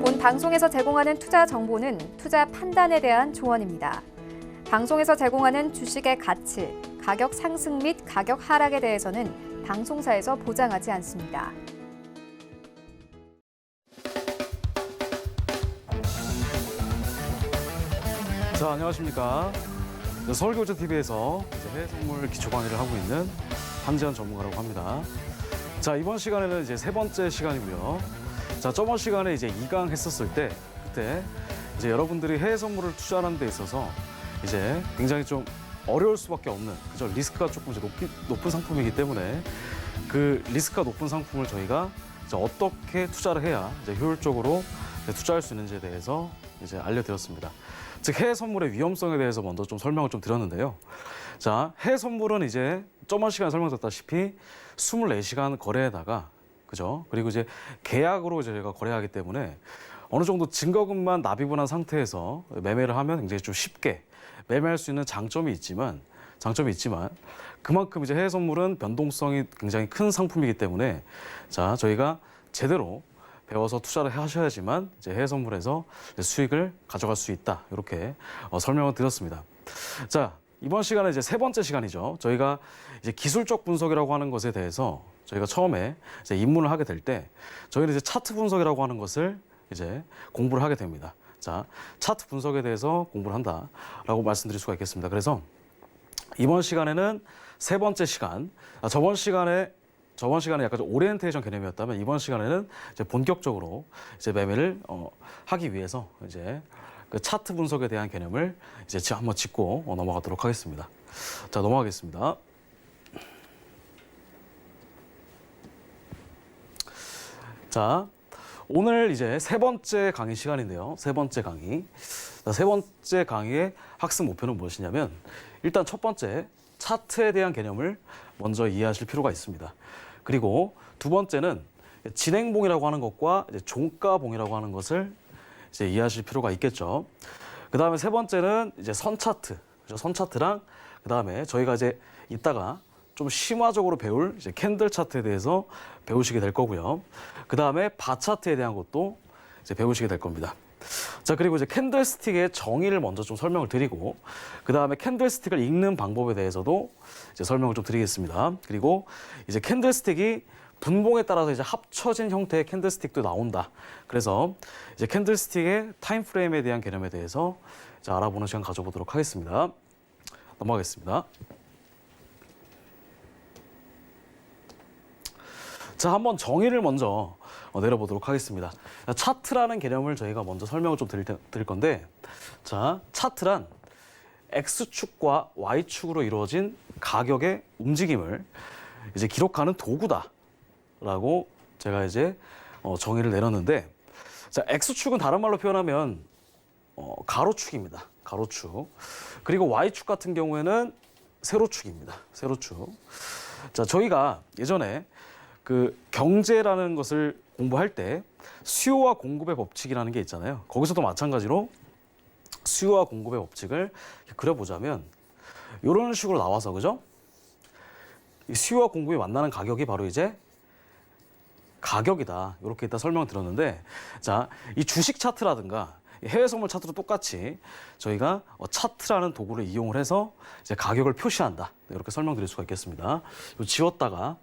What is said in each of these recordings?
본 방송에서 제공하는 투자 정보는 투자 판단에 대한 조언입니다. 방송에서 제공하는 주식의 가치, 가격 상승 및 가격 하락에 대해서는 방송사에서 보장하지 않습니다. 자, 안녕하십니까. 서울교재TV에서 해외 선물 기초 강의를 하고 있는 한지현 전문가라고 합니다. 자, 이번 시간에는 이제 세 번째 시간이고요. 자, 저번 시간에 이제 2강 했었을 때, 그때 이제 여러분들이 해외 선물을 투자하는 데 있어서 이제 굉장히 좀 어려울 수밖에 없는, 그죠? 리스크가 조금 이제 높은 상품이기 때문에 그 리스크가 높은 상품을 저희가 이제 어떻게 투자를 해야 이제 효율적으로 투자할 수 있는지에 대해서 이제 알려드렸습니다. 즉, 해외 선물의 위험성에 대해서 먼저 좀 설명을 좀 드렸는데요. 자, 해외 선물은 이제 저번 시간에 설명드렸다시피 24시간 거래에다가, 그죠? 그리고 이제 계약으로 저희가 거래하기 때문에 어느 정도 증거금만 납입을 한 상태에서 매매를 하면 굉장히 좀 쉽게 매매할 수 있는 장점이 있지만 그만큼 이제 해외 선물은 변동성이 굉장히 큰 상품이기 때문에 자, 저희가 제대로 배워서 투자를 하셔야지만 이제 해외 선물에서 수익을 가져갈 수 있다. 이렇게 설명을 드렸습니다. 자, 이번 시간은 이제 세 번째 시간이죠. 저희가 이제 기술적 분석이라고 하는 것에 대해서 저희가 처음에 이제 입문을 하게 될 때 저희는 이제 차트 분석이라고 하는 것을 이제 공부를 하게 됩니다. 자, 차트 분석에 대해서 공부를 한다라고 말씀드릴 수가 있겠습니다. 그래서 이번 시간에는 세 번째 시간, 저번 시간에 약간 좀 오리엔테이션 개념이었다면 이번 시간에는 이제 본격적으로 이제 매매를 하기 위해서 이제 그 차트 분석에 대한 개념을 이제 한번 짚고 넘어가도록 하겠습니다. 자, 넘어가겠습니다. 자, 오늘 이제 세 번째 강의 시간인데요. 세 번째 강의. 자, 세 번째 강의의 학습 목표는 무엇이냐면 일단 첫 번째 차트에 대한 개념을 먼저 이해하실 필요가 있습니다. 그리고 두 번째는 진행봉이라고 하는 것과 이제 종가봉이라고 하는 것을 이제 이해하실 필요가 있겠죠. 그 다음에 세 번째는 이제 선 차트, 선 차트랑 그 다음에 저희가 이제 이따가 좀 심화적으로 배울 이제 캔들 차트에 대해서 배우시게 될 거고요. 그 다음에 바 차트에 대한 것도 이제 배우시게 될 겁니다. 자, 그리고 이제 캔들스틱의 정의를 먼저 좀 설명을 드리고 그 다음에 캔들스틱을 읽는 방법에 대해서도 이제 설명을 좀 드리겠습니다. 그리고 이제 캔들스틱이 분봉에 따라서 이제 합쳐진 형태의 캔들스틱도 나온다. 그래서 이제 캔들스틱의 타임 프레임에 대한 개념에 대해서 이제 알아보는 시간 가져보도록 하겠습니다. 넘어가겠습니다. 자, 한번 정의를 먼저 내려보도록 하겠습니다. 차트라는 개념을 저희가 먼저 설명을 좀 드릴 건데, 자, 차트란 X축과 Y축으로 이루어진 가격의 움직임을 이제 기록하는 도구다라고 제가 이제 정의를 내렸는데, 자, X축은 다른 말로 표현하면 가로축입니다. 가로축. 그리고 Y축 같은 경우에는 세로축입니다. 세로축. 자, 저희가 예전에 그 경제라는 것을 공부할 때 수요와 공급의 법칙이라는 게 있잖아요. 거기서도 마찬가지로 수요와 공급의 법칙을 그려보자면 이런 식으로 나와서, 그죠? 이 수요와 공급이 만나는 가격이 바로 이제 가격이다. 이렇게 일단 설명을 드렸는데, 자, 이 주식 차트라든가 해외 선물 차트도 똑같이 저희가 차트라는 도구를 이용을 해서 이제 가격을 표시한다. 이렇게 설명드릴 수가 있겠습니다. 이거 지웠다가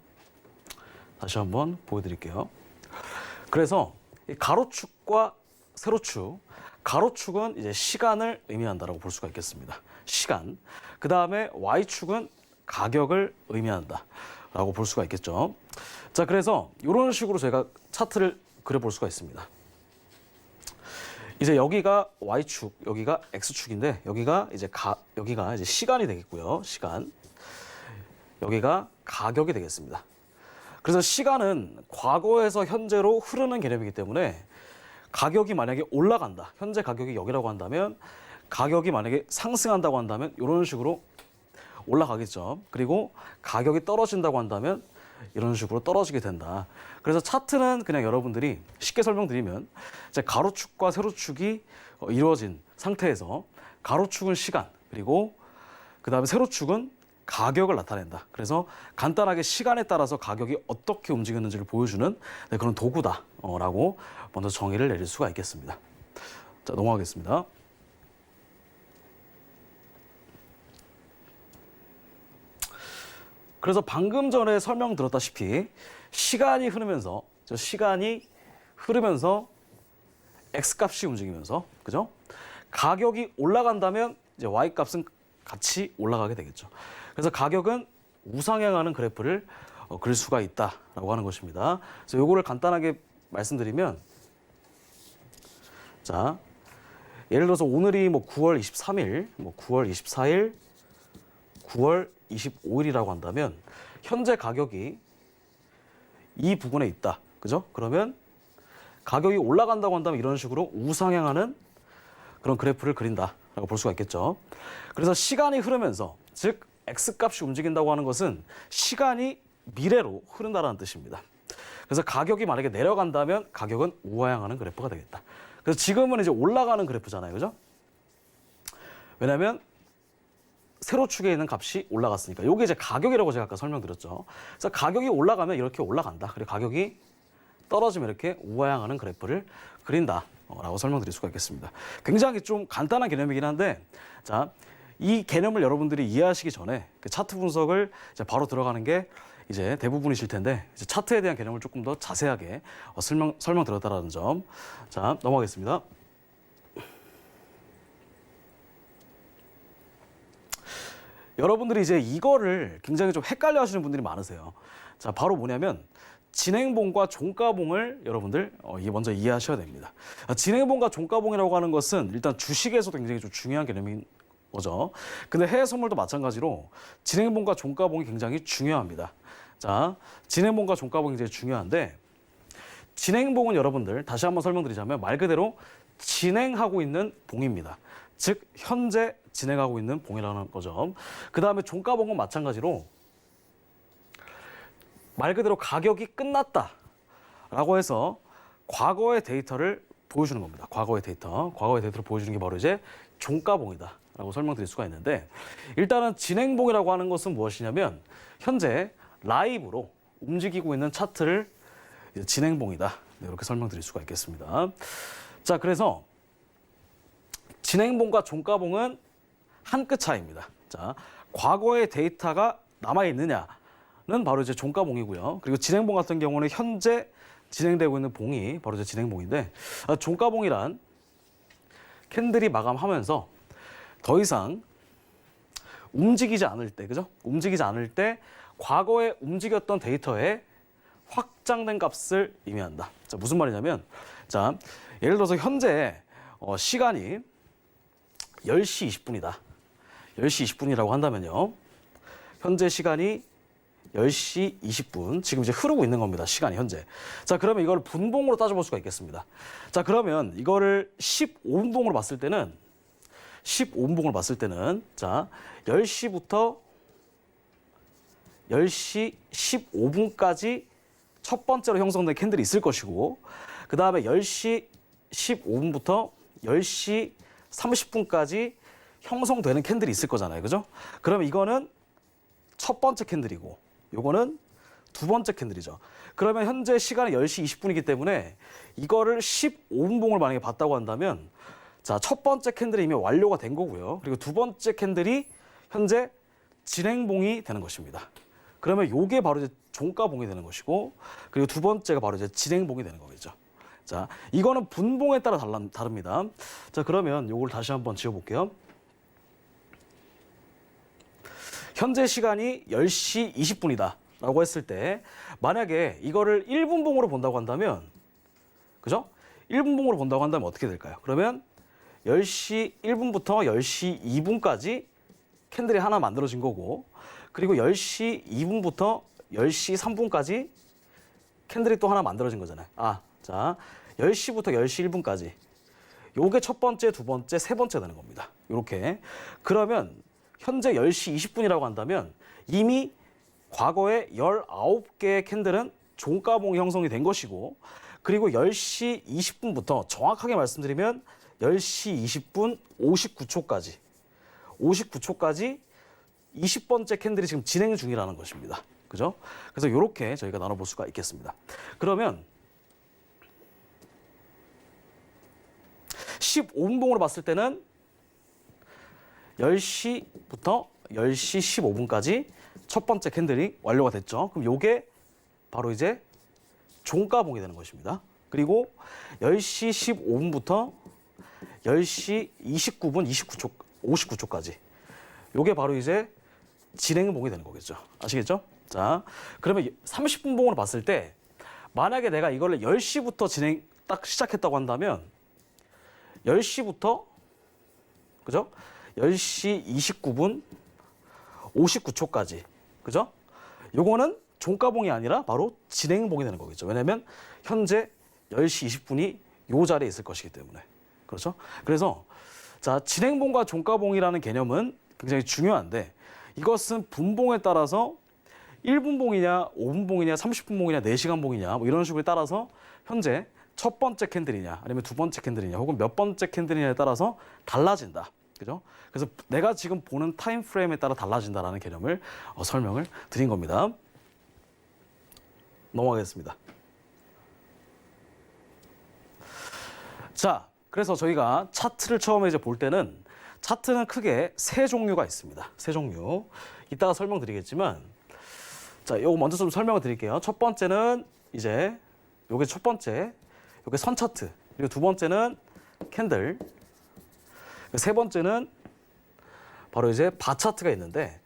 다시 한번 보여드릴게요. 그래서 이 가로축과 세로축, 가로축은 이제 시간을 의미한다라고 볼 수가 있겠습니다. 시간. 그 다음에 Y축은 가격을 의미한다라고 볼 수가 있겠죠. 자, 그래서 이런 식으로 제가 차트를 그려볼 수가 있습니다. 이제 여기가 Y축, 여기가 X축인데 여기가 이제 시간이 되겠고요. 시간. 여기가 가격이 되겠습니다. 그래서 시간은 과거에서 현재로 흐르는 개념이기 때문에 가격이 만약에 올라간다. 현재 가격이 여기라고 한다면 가격이 만약에 상승한다고 한다면 이런 식으로 올라가겠죠. 그리고 가격이 떨어진다고 한다면 이런 식으로 떨어지게 된다. 그래서 차트는 그냥 여러분들이 쉽게 설명드리면 이제 가로축과 세로축이 이루어진 상태에서 가로축은 시간, 그리고 그 다음에 세로축은 가격을 나타낸다. 그래서 간단하게 시간에 따라서 가격이 어떻게 움직였는지를 보여주는 그런 도구다라고 먼저 정의를 내릴 수가 있겠습니다. 자, 넘어가겠습니다. 그래서 방금 전에 설명드렸다시피 시간이 흐르면서 X값이 움직이면서, 그죠? 가격이 올라간다면 이제 Y값은 같이 올라가게 되겠죠. 그래서 가격은 우상향하는 그래프를 그릴 수가 있다라고 하는 것입니다. 그래서 요거를 간단하게 말씀드리면, 자, 예를 들어서 오늘이 뭐 9월 23일, 뭐 9월 24일, 9월 25일이라고 한다면 현재 가격이 이 부분에 있다. 그죠? 그러면 가격이 올라간다고 한다면 이런 식으로 우상향하는 그런 그래프를 그린다라고 볼 수가 있겠죠. 그래서 시간이 흐르면서, 즉 X값이 움직인다고 하는 것은 시간이 미래로 흐른다는 뜻입니다. 그래서 가격이 만약에 내려간다면 가격은 우하향하는 그래프가 되겠다. 그래서 지금은 이제 올라가는 그래프잖아요. 그죠? 왜냐하면 세로축에 있는 값이 올라갔으니까. 이게 이제 가격이라고 제가 아까 설명드렸죠. 그래서 가격이 올라가면 이렇게 올라간다. 그리고 가격이 떨어지면 이렇게 우하향하는 그래프를 그린다라고 설명드릴 수가 있겠습니다. 굉장히 좀 간단한 개념이긴 한데, 자, 이 개념을 여러분들이 이해하시기 전에 그 차트 분석을 이제 바로 들어가는 게 이제 대부분이실 텐데, 이제 차트에 대한 개념을 조금 더 자세하게 설명드렸다라는 점. 자, 넘어가겠습니다. 여러분들이 이제 이거를 굉장히 좀 헷갈려 하시는 분들이 많으세요. 자, 바로 뭐냐면 진행봉과 종가봉을 여러분들 먼저 이해하셔야 됩니다. 진행봉과 종가봉이라고 하는 것은 일단 주식에서도 굉장히 좀 중요한 개념인 거죠. 근데 해외 선물도 마찬가지로 진행봉과 종가봉이 굉장히 중요합니다. 자, 진행봉과 종가봉이 굉장히 중요한데, 진행봉은 여러분들 다시 한번 설명드리자면 말 그대로 진행하고 있는 봉입니다. 즉 현재 진행하고 있는 봉이라는 거죠. 그 다음에 종가봉은 마찬가지로 말 그대로 가격이 끝났다라고 해서 과거의 데이터를 보여주는 겁니다. 과거의 데이터를 보여주는 게 바로 이제 종가봉이다라고 설명드릴 수가 있는데, 일단은 진행봉이라고 하는 것은 무엇이냐면 현재 라이브로 움직이고 있는 차트를 진행봉이다. 네, 이렇게 설명드릴 수가 있겠습니다. 자, 그래서 진행봉과 종가봉은 한 끗 차이입니다. 자, 과거의 데이터가 남아있느냐는 바로 이제 종가봉이고요. 그리고 진행봉 같은 경우는 현재 진행되고 있는 봉이 바로 이제 진행봉인데, 종가봉이란 캔들이 마감하면서 더 이상 움직이지 않을 때, 그죠? 움직이지 않을 때 과거에 움직였던 데이터의 확장된 값을 의미한다. 자, 무슨 말이냐면, 자, 예를 들어서 현재 시간이 10시 20분이다. 10시 20분이라고 한다면요. 현재 시간이 10시 20분. 지금 이제 흐르고 있는 겁니다. 시간이 현재. 자, 그러면 이걸 분봉으로 따져볼 수가 있겠습니다. 자, 그러면 이거를 15분봉으로 봤을 때는 자, 10시부터 10시 15분까지 첫 번째로 형성된 캔들이 있을 것이고, 그 다음에 10시 15분부터 10시 30분까지 형성되는 캔들이 있을 거잖아요. 그죠? 그러면 이거는 첫 번째 캔들이고, 요거는 두 번째 캔들이죠. 그러면 현재 시간이 10시 20분이기 때문에 이거를 15분봉을 만약에 봤다고 한다면, 자, 첫 번째 캔들이 이미 완료가 된 거고요. 그리고 두 번째 캔들이 현재 진행봉이 되는 것입니다. 그러면 요게 바로 이제 종가봉이 되는 것이고, 그리고 두 번째가 바로 이제 진행봉이 되는 거겠죠. 자, 이거는 분봉에 따라 다릅니다. 자, 그러면 요걸 다시 한번 지어볼게요. 현재 시간이 10시 20분이다 라고 했을 때, 만약에 이거를 1분봉으로 본다고 한다면, 그죠? 1분봉으로 본다고 한다면 어떻게 될까요? 그러면 10시 1분부터 10시 2분까지 캔들이 하나 만들어진 거고, 그리고 10시 2분부터 10시 3분까지 캔들이 또 하나 만들어진 거잖아요. 자, 10시부터 10시 1분까지. 요게 첫 번째, 두 번째, 세 번째 되는 겁니다. 이렇게. 그러면 현재 10시 20분이라고 한다면 이미 과거에 19개의 캔들은 종가봉이 형성이 된 것이고, 그리고 10시 20분부터 정확하게 말씀드리면 10시 20분 59초까지 20번째 캔들이 지금 진행 중이라는 것입니다. 그죠? 그래서 이렇게 저희가 나눠볼 수가 있겠습니다. 그러면 15분봉으로 봤을 때는 10시부터 10시 15분까지 첫 번째 캔들이 완료가 됐죠. 그럼 요게 바로 이제 종가봉이 되는 것입니다. 그리고 10시 15분부터 10시 29분 59초까지 요게 바로 이제 진행봉이 되는 거겠죠. 아시겠죠? 자, 그러면 30분봉으로 봤을 때 만약에 내가 이걸 10시부터 진행 딱 시작했다고 한다면 10시부터 그죠? 10시 29분 59초까지 그죠? 요거는 종가봉이 아니라 바로 진행봉이 되는 거겠죠. 왜냐면 현재 10시 20분이 요 자리에 있을 것이기 때문에. 그렇죠? 그래서 자, 진행봉과 종가봉이라는 개념은 굉장히 중요한데 이것은 분봉에 따라서 1분봉이냐, 5분봉이냐, 30분봉이냐, 4시간 봉이냐 뭐 이런 식으로 따라서 현재 첫 번째 캔들이냐 아니면 두 번째 캔들이냐 혹은 몇 번째 캔들이냐에 따라서 달라진다. 그죠? 그래서 내가 지금 보는 타임 프레임에 따라 달라진다라는 개념을 설명을 드린 겁니다. 넘어가겠습니다. 자, 그래서 저희가 차트를 처음에 이제 볼 때는 차트는 크게 세 종류가 있습니다. 세 종류. 이따가 설명드리겠지만 자, 요거 먼저 좀 설명을 드릴게요. 첫 번째는 이제 요게 첫 번째, 요게 선 차트. 그리고 두 번째는 캔들. 세 번째는 바로 이제 바 차트가 있는데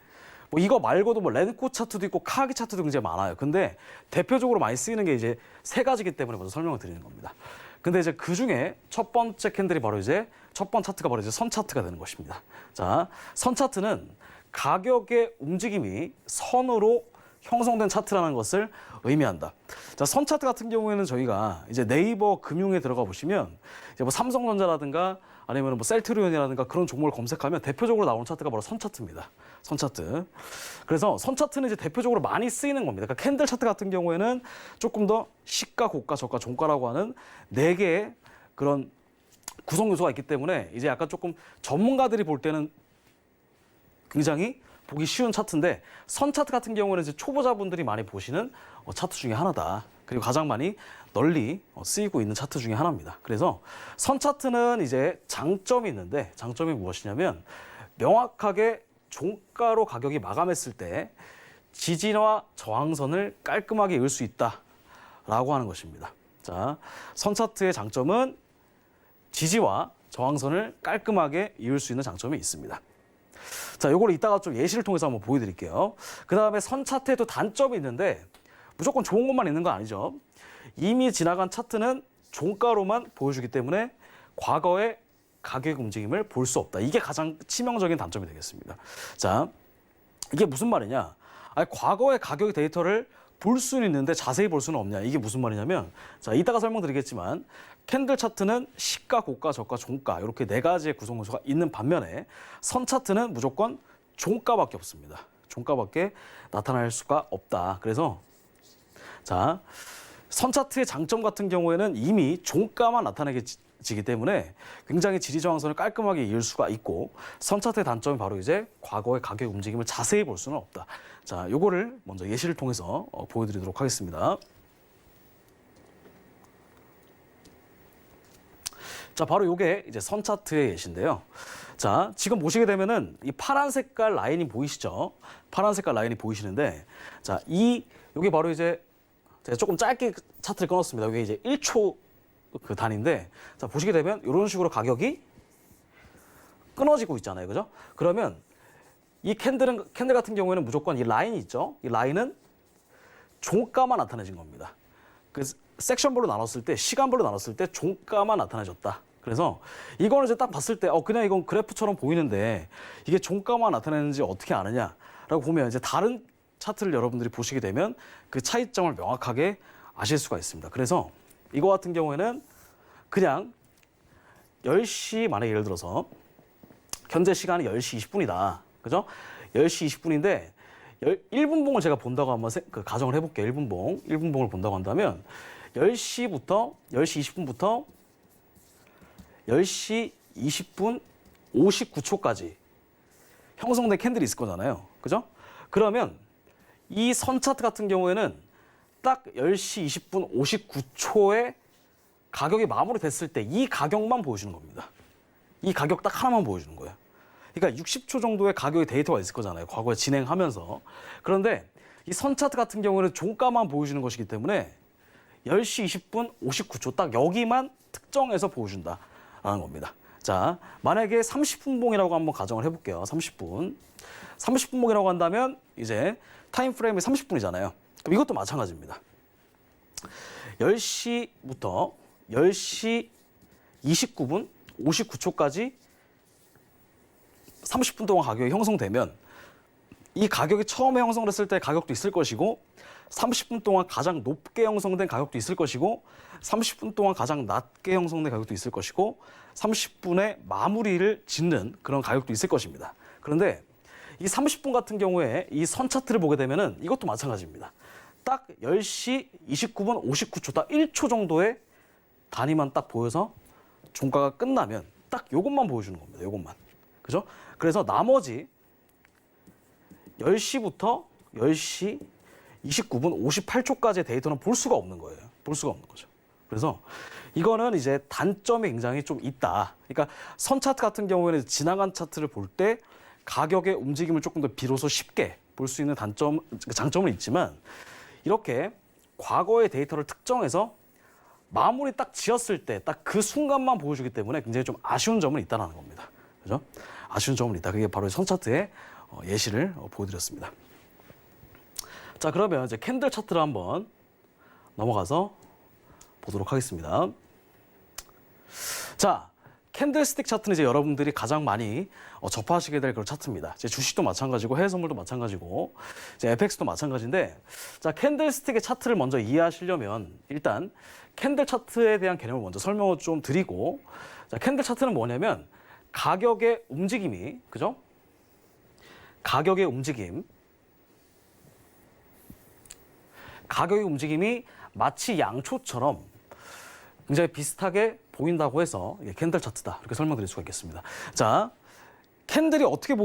뭐 이거 말고도 뭐 렌코 차트도 있고 카기 차트도 굉장히 많아요. 근데 대표적으로 많이 쓰이는 게 이제 세 가지이기 때문에 먼저 설명을 드리는 겁니다. 근데 이제 그 중에 첫 번째 캔들이 바로 이제 첫 번째 차트가 바로 이제 선 차트가 되는 것입니다. 자, 선 차트는 가격의 움직임이 선으로 형성된 차트라는 것을 의미한다. 자, 선 차트 같은 경우에는 저희가 이제 네이버 금융에 들어가 보시면 이제 뭐 삼성전자라든가 아니면 뭐 셀트리온이라든가 그런 종목을 검색하면 대표적으로 나오는 차트가 바로 선 차트입니다. 선 차트. 그래서 선 차트는 이제 대표적으로 많이 쓰이는 겁니다. 그러니까 캔들 차트 같은 경우에는 조금 더 시가, 고가, 저가, 종가라고 하는 네 개의 그런 구성 요소가 있기 때문에 이제 약간 조금 전문가들이 볼 때는 굉장히 보기 쉬운 차트인데 선 차트 같은 경우는 이제 초보자분들이 많이 보시는 차트 중에 하나다. 그리고 가장 많이 널리 쓰이고 있는 차트 중에 하나입니다. 그래서 선 차트는 이제 장점이 있는데 장점이 무엇이냐면 명확하게 종가로 가격이 마감했을 때 지지와 저항선을 깔끔하게 이을 수 있다라고 하는 것입니다. 자, 선 차트의 장점은 지지와 저항선을 깔끔하게 이을 수 있는 장점이 있습니다. 자, 요거를 이따가 좀 예시를 통해서 한번 보여드릴게요. 그 다음에 선 차트에도 단점이 있는데 무조건 좋은 것만 있는 거 아니죠. 이미 지나간 차트는 종가로만 보여주기 때문에 과거의 가격 움직임을 볼 수 없다. 이게 가장 치명적인 단점이 되겠습니다. 자, 이게 무슨 말이냐? 아니, 과거의 가격 데이터를 볼 수는 있는데 자세히 볼 수는 없냐? 이게 무슨 말이냐면, 자, 이따가 설명드리겠지만 캔들 차트는 시가, 고가, 저가, 종가 이렇게 네 가지의 구성 요소가 있는 반면에 선 차트는 무조건 종가밖에 없습니다. 종가밖에 나타날 수가 없다. 그래서 자, 선 차트의 장점 같은 경우에는 이미 종가만 나타내게 지기 때문에 굉장히 지지 저항선을 깔끔하게 이을 수가 있고 선 차트의 단점이 바로 이제 과거의 가격 움직임을 자세히 볼 수는 없다. 자, 요거를 먼저 예시를 통해서 보여드리도록 하겠습니다. 자, 바로 요게 이제 선 차트의 예시인데요. 자, 지금 보시게 되면은 이 파란 색깔 라인이 보이시죠? 파란 색깔 라인이 보이시는데, 자, 요게 바로 이제 제가 조금 짧게 차트를 끊었습니다. 이게 이제 1초 그 단위인데, 자, 보시게 되면 이런 식으로 가격이 끊어지고 있잖아요. 그죠? 그러면 이 캔들 같은 경우에는 무조건 이 라인이 있죠? 이 라인은 종가만 나타내진 겁니다. 그래서 섹션별로 나눴을 때, 시간별로 나눴을 때 종가만 나타내졌다. 그래서 이거는 이제 딱 봤을 때, 그냥 이건 그래프처럼 보이는데 이게 종가만 나타내는지 어떻게 아느냐라고 보면 이제 다른 차트를 여러분들이 보시게 되면 그 차이점을 명확하게 아실 수가 있습니다. 그래서 이거 같은 경우에는 그냥 10시, 만약에 예를 들어서 현재 시간이 10시 20분이다. 그죠? 10시 20분인데 1분봉을 제가 본다고 한번 가정을 해볼게요. 1분봉을 본다고 한다면 10시 20분부터 10시 20분 59초까지 형성된 캔들이 있을 거잖아요. 그죠? 그러면 이 선 차트 같은 경우에는 딱 10시 20분 59초에 가격이 마무리됐을 때 이 가격만 보여주는 겁니다. 이 가격 딱 하나만 보여주는 거예요. 그러니까 60초 정도의 가격의 데이터가 있을 거잖아요. 과거에 진행하면서. 그런데 이 선 차트 같은 경우는 종가만 보여주는 것이기 때문에 10시 20분 59초 딱 여기만 특정해서 보여준다라는 겁니다. 자, 만약에 30분봉이라고 한번 가정을 해볼게요. 30분. 30분봉이라고 한다면 이제 타임 프레임이 30분이잖아요. 그럼 이것도 마찬가지입니다. 10시부터 10시 29분 59초까지 30분 동안 가격이 형성되면 이 가격이 처음에 형성됐을 때 가격도 있을 것이고 30분 동안 가장 높게 형성된 가격도 있을 것이고 30분 동안 가장 낮게 형성된 가격도 있을 것이고 30분에 마무리를 짓는 그런 가격도 있을 것입니다. 그런데 이 30분 같은 경우에 이 선 차트를 보게 되면은 이것도 마찬가지입니다. 딱 10시 29분 59초 딱 1초 정도의 단위만 딱 보여서 종가가 끝나면 딱 요것만 보여주는 겁니다. 요것만. 그죠? 그래서 나머지 10시부터 10시 29분 58초까지의 데이터는 볼 수가 없는 거예요. 볼 수가 없는 거죠. 그래서 이거는 이제 단점이 굉장히 좀 있다. 그러니까 선 차트 같은 경우에는 지나간 차트를 볼 때 가격의 움직임을 조금 더 비로소 쉽게 볼 수 있는 장점은 있지만 이렇게 과거의 데이터를 특정해서 마무리 딱 지었을 때 딱 그 순간만 보여주기 때문에 굉장히 좀 아쉬운 점은 있다는 겁니다. 그죠? 아쉬운 점은 있다. 그게 바로 선 차트의 예시를 보여드렸습니다. 자, 그러면 이제 캔들 차트를 한번 넘어가서 보도록 하겠습니다. 자, 캔들스틱 차트는 이제 여러분들이 가장 많이 접하시게 될 그런 차트입니다. 이제 주식도 마찬가지고 해외 선물도 마찬가지고 이제 FX도 마찬가지인데, 자, 캔들스틱의 차트를 먼저 이해하시려면 일단 캔들 차트에 대한 개념을 먼저 설명을 좀 드리고, 자, 캔들 차트는 뭐냐면 가격의 움직임이, 그죠? 가격의 움직임이 마치 양초처럼 굉장히 비슷하게 보인다고 해서 이게 캔들 차트다, 이렇게 설명드릴 수가 있겠습니다. 자, 캔들이 어떻게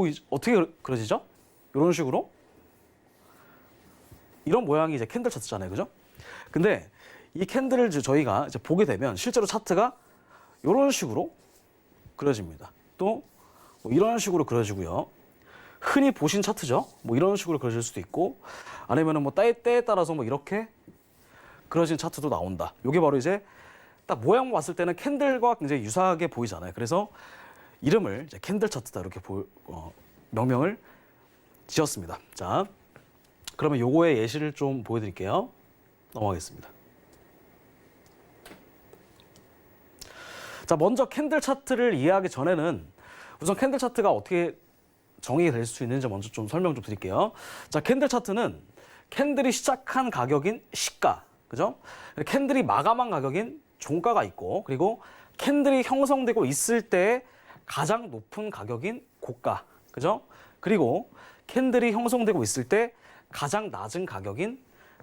그려지죠? 이런 식으로 이런 모양이 이제 캔들 차트잖아요, 그죠? 근데 이 캔들을 저희가 이제 보게 되면 실제로 차트가 이런 식으로 그려집니다. 또 뭐 이런 식으로 그려지고요. 흔히 보신 차트죠. 뭐 이런 식으로 그려질 수도 있고, 아니면은 뭐 때에 따라서 뭐 이렇게 그려진 차트도 나온다. 이게 바로 이제 딱 모양 봤을 때는 캔들과 굉장히 유사하게 보이잖아요. 그래서 이름을 이제 캔들 차트다, 이렇게 명명을 지었습니다. 자, 그러면 요거의 예시를 좀 보여드릴게요. 넘어가겠습니다. 자, 먼저 캔들 차트를 이해하기 전에는 우선 캔들 차트가 어떻게 정의가 될 수 있는지 먼저 좀 설명 좀 드릴게요. 자, 캔들 차트는 캔들이 시작한 가격인 시가, 그죠? 캔들이 마감한 가격인 종가가 있고, 그리고 캔들이 형성되고 있을 때 가장 높은 가격인 고가, 그죠? 그리고 캔들이 형성되고 있을 때 가장 낮은 가격인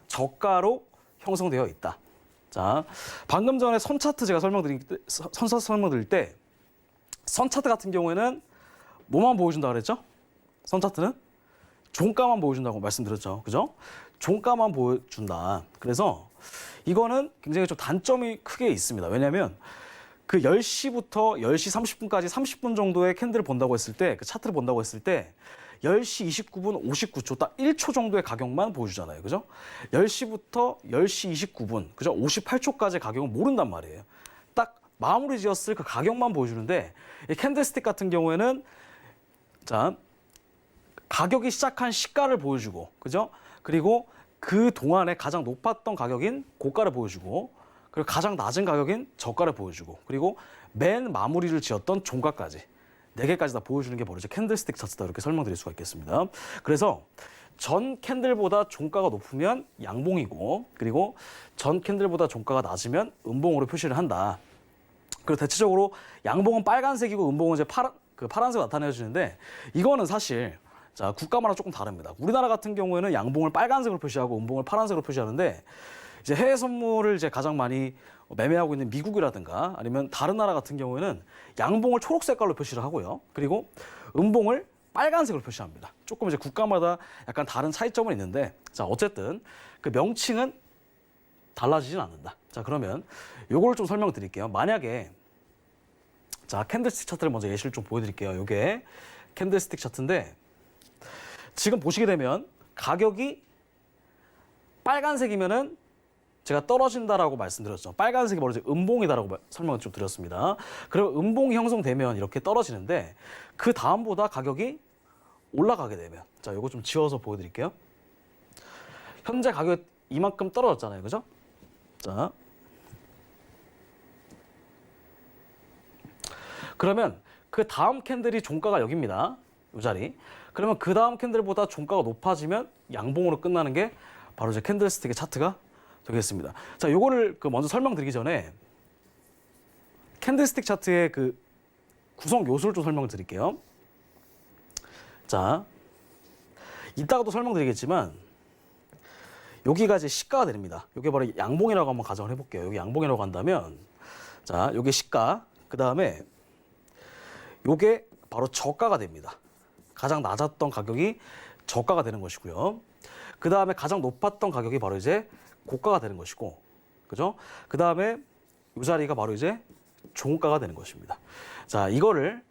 저가로 형성되어 있다. 자, 방금 전에 선 차트 제가 설명드릴 때 선 차트 같은 경우에는 뭐만 보여준다 그랬죠? 선 차트는 종가만 보여준다고 말씀드렸죠, 그죠? 종가만 보여준다. 그래서 이거는 굉장히 좀 단점이 크게 있습니다. 왜냐하면 그 10시부터 10시 30분까지 30분 정도의 캔들을 본다고 했을 때, 그 차트를 본다고 했을 때 10시 29분 59초 딱 1초 정도의 가격만 보여주잖아요, 그죠? 10시부터 10시 29분, 그죠? 58초까지의 가격은 모른단 말이에요. 딱 마무리 지었을 그 가격만 보여주는데, 이 캔들스틱 같은 경우에는 자, 가격이 시작한 시가를 보여주고, 그죠? 그리고 그 동안에 가장 높았던 가격인 고가를 보여주고, 그리고 가장 낮은 가격인 저가를 보여주고, 그리고 맨 마무리를 지었던 종가까지 4개까지 다 보여주는 게 바로 이제 캔들스틱 차트다, 이렇게 설명드릴 수가 있겠습니다. 그래서 전 캔들보다 종가가 높으면 양봉이고, 그리고 전 캔들보다 종가가 낮으면 음봉으로 표시를 한다. 그리고 대체적으로 양봉은 빨간색이고 음봉은 이제 파란색으로 나타내주는데, 이거는 사실 자, 국가마다 조금 다릅니다. 우리나라 같은 경우에는 양봉을 빨간색으로 표시하고 음봉을 파란색으로 표시하는데, 이제 해외 선물을 이제 가장 많이 매매하고 있는 미국이라든가 아니면 다른 나라 같은 경우에는 양봉을 초록 색깔로 표시를 하고요. 그리고 음봉을 빨간색으로 표시합니다. 조금 이제 국가마다 약간 다른 차이점은 있는데, 자, 어쨌든 그 명칭은 달라지진 않는다. 자, 그러면 요걸 좀 설명드릴게요. 만약에, 자, 캔들스틱 차트를 먼저 예시를 좀 보여드릴게요. 요게 캔들스틱 차트인데, 지금 보시게 되면 가격이 빨간색이면은 제가 떨어진다라고 말씀드렸죠. 빨간색이 바로 이제 음봉이다라고 설명을 좀 드렸습니다. 그리고 음봉이 형성되면 이렇게 떨어지는데 그 다음보다 가격이 올라가게 되면, 자, 요거 좀 지워서 보여드릴게요. 현재 가격 이만큼 떨어졌잖아요, 그죠? 자, 그러면 그 다음 캔들이 종가가 여기입니다. 이 자리. 그러면 그 다음 캔들보다 종가가 높아지면 양봉으로 끝나는 게 바로 이제 캔들스틱의 차트가 되겠습니다. 자, 요거를 먼저 설명드리기 전에 캔들스틱 차트의 그 구성 요소를 좀 설명드릴게요. 자, 이따가도 설명드리겠지만 여기가 이제 시가가 됩니다. 요게 바로 양봉이라고 한번 가정을 해볼게요. 여기 양봉이라고 한다면, 자, 요게 시가, 그 다음에 요게 바로 저가가 됩니다. 가장 낮았던 가격이 저가가 되는 것이고요. 그 다음에 가장 높았던 가격이 바로 이제 고가가 되는 것이고, 그죠? 그 다음에 이 자리가 바로 이제 종가가 되는 것입니다. 자, 이거를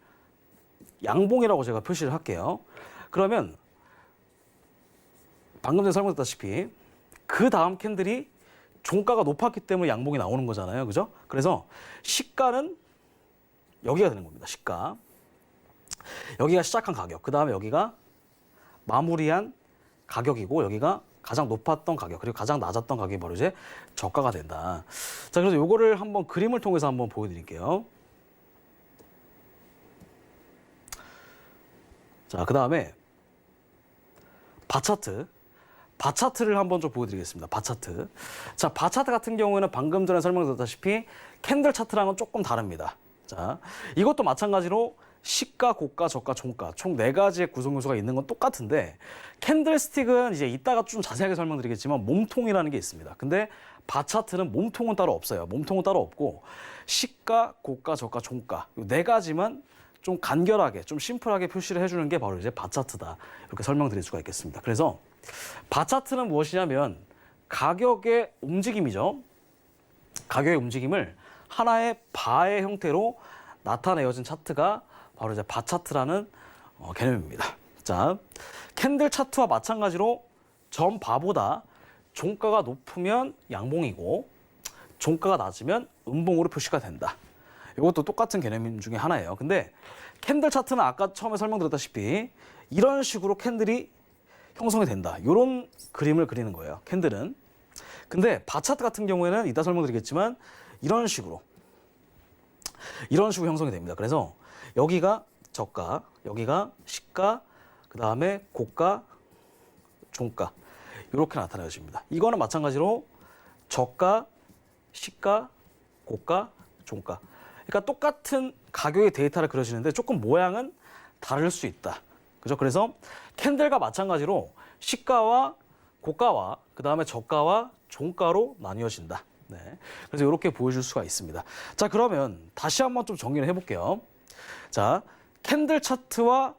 양봉이라고 제가 표시를 할게요. 그러면 방금 전에 설명드렸다시피 그 다음 캔들이 종가가 높았기 때문에 양봉이 나오는 거잖아요, 그죠? 그래서 시가는 여기가 되는 겁니다. 시가. 여기가 시작한 가격, 그 다음에 여기가 마무리한 가격이고, 여기가 가장 높았던 가격, 그리고 가장 낮았던 가격이 바로 이제 저가가 된다. 자, 그래서 요거를 한번 그림을 통해서 한번 보여드릴게요. 자, 그 다음에 바차트. 바차트를 한번 좀 보여드리겠습니다. 바차트. 자, 바차트 같은 경우에는 방금 전에 설명드렸다시피 캔들 차트랑은 조금 다릅니다. 자, 이것도 마찬가지로 시가, 고가, 저가, 종가 총 4가지의 구성 요소가 있는 건 똑같은데, 캔들스틱은 이제 이따가 좀 자세하게 설명드리겠지만 몸통이라는 게 있습니다. 근데 바차트는 몸통은 따로 없어요. 몸통은 따로 없고 시가, 고가, 저가, 종가 이 4가지만 좀 간결하게, 좀 심플하게 표시를 해주는 게 바로 이제 바차트다. 이렇게 설명드릴 수가 있겠습니다. 그래서 바차트는 무엇이냐면 가격의 움직임이죠. 가격의 움직임을 하나의 바의 형태로 나타내어진 차트가 바로 이제 바차트라는 개념입니다. 자, 캔들 차트와 마찬가지로 전 바보다 종가가 높으면 양봉이고 종가가 낮으면 음봉으로 표시가 된다. 이것도 똑같은 개념 중에 하나예요. 근데 캔들 차트는 아까 처음에 설명드렸다시피 이런 식으로 캔들이 형성이 된다. 이런 그림을 그리는 거예요, 캔들은. 근데 바차트 같은 경우에는 이따 설명드리겠지만 이런 식으로 형성이 됩니다. 그래서 여기가 저가, 여기가 시가, 그 다음에 고가, 종가 이렇게 나타내집니다. 이거는 마찬가지로 저가, 시가, 고가, 종가. 그러니까 똑같은 가격의 데이터를 그려지는데 조금 모양은 다를 수 있다. 그죠? 그래서 캔들과 마찬가지로 시가와 고가와 그 다음에 저가와 종가로 나뉘어진다. 네. 그래서 이렇게 보여줄 수가 있습니다. 자, 그러면 다시 한번 좀 정리를 해볼게요. 자, 캔들 차트와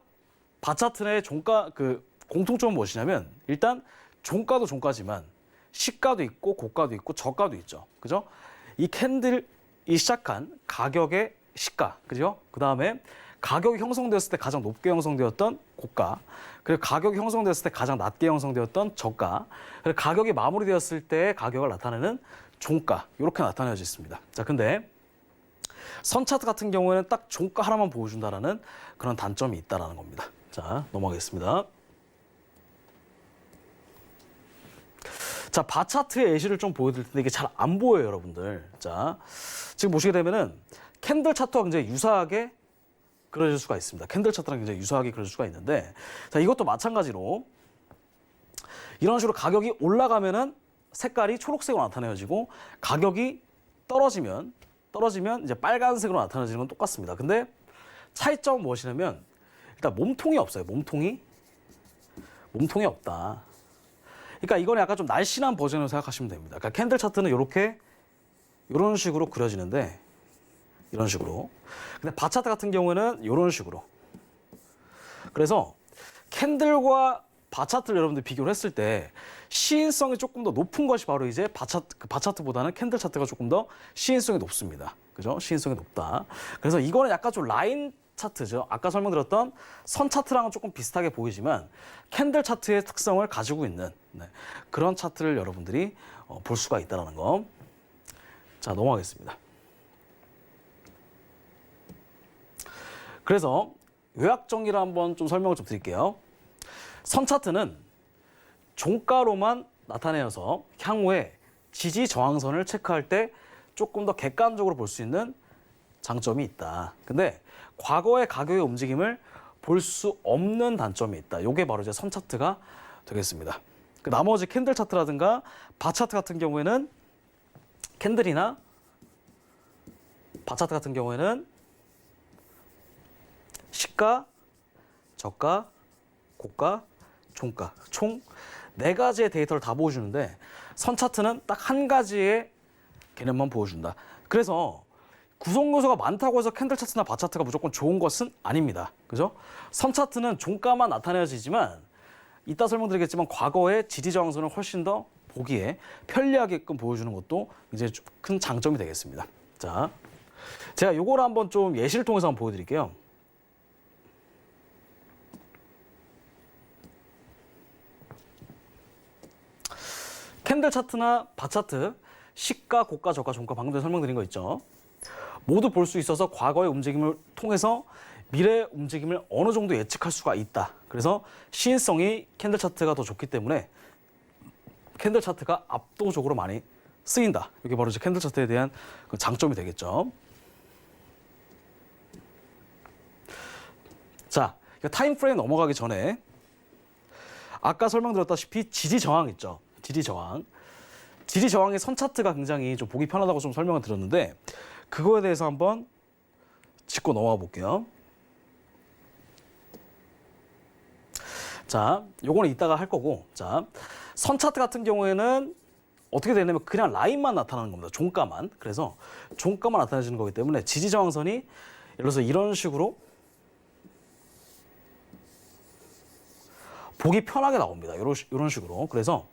바차트의 종가 공통점은 무엇이냐면 일단 종가도 종가지만 시가도 있고 고가도 있고 저가도 있죠. 그죠? 이 캔들이 시작한 가격의 시가, 그죠? 그 다음에 가격이 형성되었을 때 가장 높게 형성되었던 고가, 그리고 가격이 형성되었을 때 가장 낮게 형성되었던 저가, 그리고 가격이 마무리되었을 때의 가격을 나타내는 종가, 이렇게 나타내져 있습니다. 자, 근데 선 차트 같은 경우에는 딱 종가 하나만 보여준다라는 그런 단점이 있다라는 겁니다. 자, 넘어가겠습니다. 자, 바차트의 예시를 좀 보여드릴 텐데 이게 잘 안 보여요, 여러분들. 자, 지금 보시게 되면은 캔들 차트와 굉장히 유사하게 그려질 수가 있습니다. 캔들 차트랑 굉장히 유사하게 그려질 수가 있는데, 자, 이것도 마찬가지로 이런 식으로 가격이 올라가면은 색깔이 초록색으로 나타내지고 가격이 떨어지면 이제 빨간색으로 나타나지는 건 똑같습니다. 근데 차이점은 무엇이냐면 일단 몸통이 없어요. 몸통이 없다. 그러니까 이거는 약간 좀 날씬한 버전으로 생각하시면 됩니다. 그러니까 캔들 차트는 이런 식으로 그려지는데 이런 식으로. 근데 바차트 같은 경우에는 이런 식으로 그래서 캔들과 바 차트를 여러분들 비교를 했을 때 시인성이 조금 더 높은 것이 바로 이제 바 차트보다는 캔들 차트가 조금 더 시인성이 높습니다. 그죠? 시인성이 높다. 그래서 이거는 약간 좀 라인 차트죠. 아까 설명드렸던 선 차트랑은 조금 비슷하게 보이지만 캔들 차트의 특성을 가지고 있는 그런 차트를 여러분들이 볼 수가 있다는 거. 자, 넘어가겠습니다. 그래서 요약 정리를 한번 좀 설명을 좀 드릴게요. 선 차트는 종가로만 나타내어서 향후에 지지 저항선을 체크할 때 조금 더 객관적으로 볼 수 있는 장점이 있다. 근데 과거의 가격의 움직임을 볼 수 없는 단점이 있다. 이게 바로 이제 선 차트가 되겠습니다. 그 나머지 캔들 차트라든가 바 차트 같은 경우에는 캔들이나 바 차트 같은 경우에는 시가, 저가, 고가, 종가 총 4가지의 데이터를 다 보여주는데 선 차트는 딱 한 가지의 개념만 보여준다. 그래서 구성 요소가 많다고 해서 캔들 차트나 바 차트가 무조건 좋은 것은 아닙니다. 그죠? 선 차트는 종가만 나타내지만 이따 설명드리겠지만 과거의 지지 저항선을 훨씬 더 보기에 편리하게끔 보여주는 것도 이제 큰 장점이 되겠습니다. 자, 제가 요거를 한번 좀 예시를 통해서 한번 보여드릴게요. 캔들 차트나 바 차트, 시가, 고가, 저가, 종가 방금 전에 설명드린 거 있죠. 모두 볼 수 있어서 과거의 움직임을 통해서 미래의 움직임을 어느 정도 예측할 수가 있다. 그래서 시인성이 캔들 차트가 더 좋기 때문에 캔들 차트가 압도적으로 많이 쓰인다. 이게 바로 이제 캔들 차트에 대한 그 장점이 되겠죠. 자, 타임 프레임 넘어가기 전에 아까 설명드렸다시피 지지 저항 있죠. 지지 저항. 지지 저항의 선 차트가 굉장히 좀 보기 편하다고 좀 설명을 드렸는데 그거에 대해서 한번 짚고 넘어가 볼게요. 자, 요거는 이따가 할 거고, 자, 선 차트 같은 경우에는 어떻게 되냐면 그냥 라인만 나타나는 겁니다. 종가만. 그래서 종가만 나타내주는 거기 때문에 지지 저항선이 예를 들어서 이런 식으로 보기 편하게 나옵니다. 이런 식으로. 그래서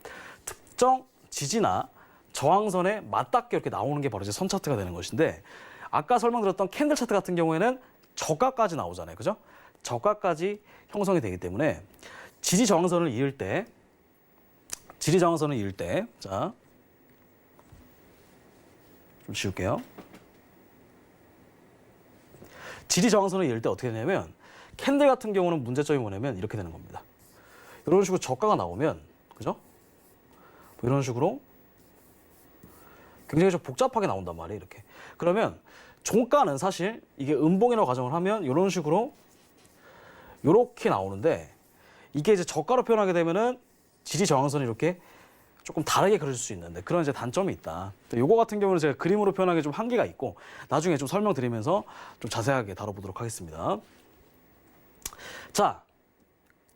특정 지지나 저항선에 맞닿게 이렇게 나오는 게 바로 이제 선 차트가 되는 것인데 아까 설명드렸던 캔들 차트 같은 경우에는 저가까지 나오잖아요. 그죠? 저가까지 형성이 되기 때문에 지지 저항선을 이을 때 자, 좀 지울게요. 지지 저항선을 이을 때 어떻게 되냐면 캔들 같은 경우는 문제점이 뭐냐면 이렇게 되는 겁니다. 이런 식으로 저가가 나오면, 그죠? 이런 식으로 굉장히 좀 복잡하게 나온단 말이에요, 이렇게. 그러면 종가는 사실 이게 음봉이라고 가정을 하면 이런 식으로 이렇게 나오는데 이게 이제 저가로 표현하게 되면은 지지 저항선이 이렇게 조금 다르게 그려질 수 있는데 그런 이제 단점이 있다. 요거 같은 경우는 제가 그림으로 표현하기 좀 한계가 있고 나중에 좀 설명드리면서 좀 자세하게 다뤄보도록 하겠습니다. 자,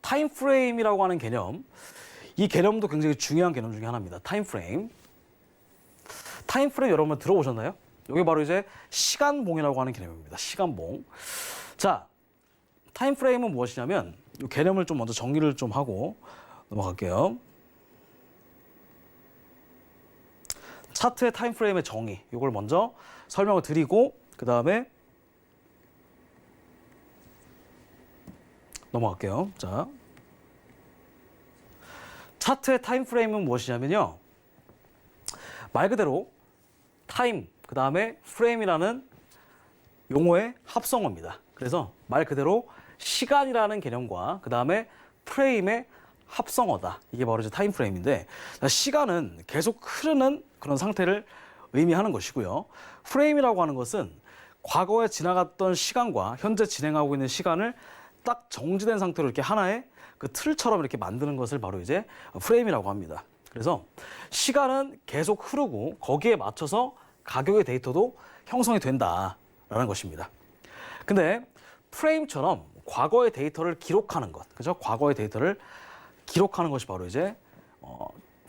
타임 프레임이라고 하는 개념. 이 개념도 굉장히 중요한 개념 중에 하나입니다. 타임 프레임. 타임 프레임 여러분 들어보셨나요? 이게 바로 이제 시간봉이라고 하는 개념입니다. 시간봉. 자, 타임 프레임은 무엇이냐면 이 개념을 좀 먼저 정리를 좀 하고 넘어갈게요. 차트의 타임 프레임의 정의. 이걸 먼저 설명을 드리고 그다음에 넘어갈게요. 자, 차트의 타임 프레임은 무엇이냐면요. 말 그대로 타임, 그 다음에 프레임이라는 용어의 합성어입니다. 그래서 말 그대로 시간이라는 개념과 그 다음에 프레임의 합성어다. 이게 바로 이제 타임 프레임인데 시간은 계속 흐르는 그런 상태를 의미하는 것이고요. 프레임이라고 하는 것은 과거에 지나갔던 시간과 현재 진행하고 있는 시간을 딱 정지된 상태로 이렇게 하나의 그 틀처럼 이렇게 만드는 것을 바로 이제 프레임이라고 합니다. 그래서 시간은 계속 흐르고 거기에 맞춰서 가격의 데이터도 형성이 된다라는 것입니다. 근데 프레임처럼 과거의 데이터를 기록하는 것, 그죠? 과거의 데이터를 기록하는 것이 바로 이제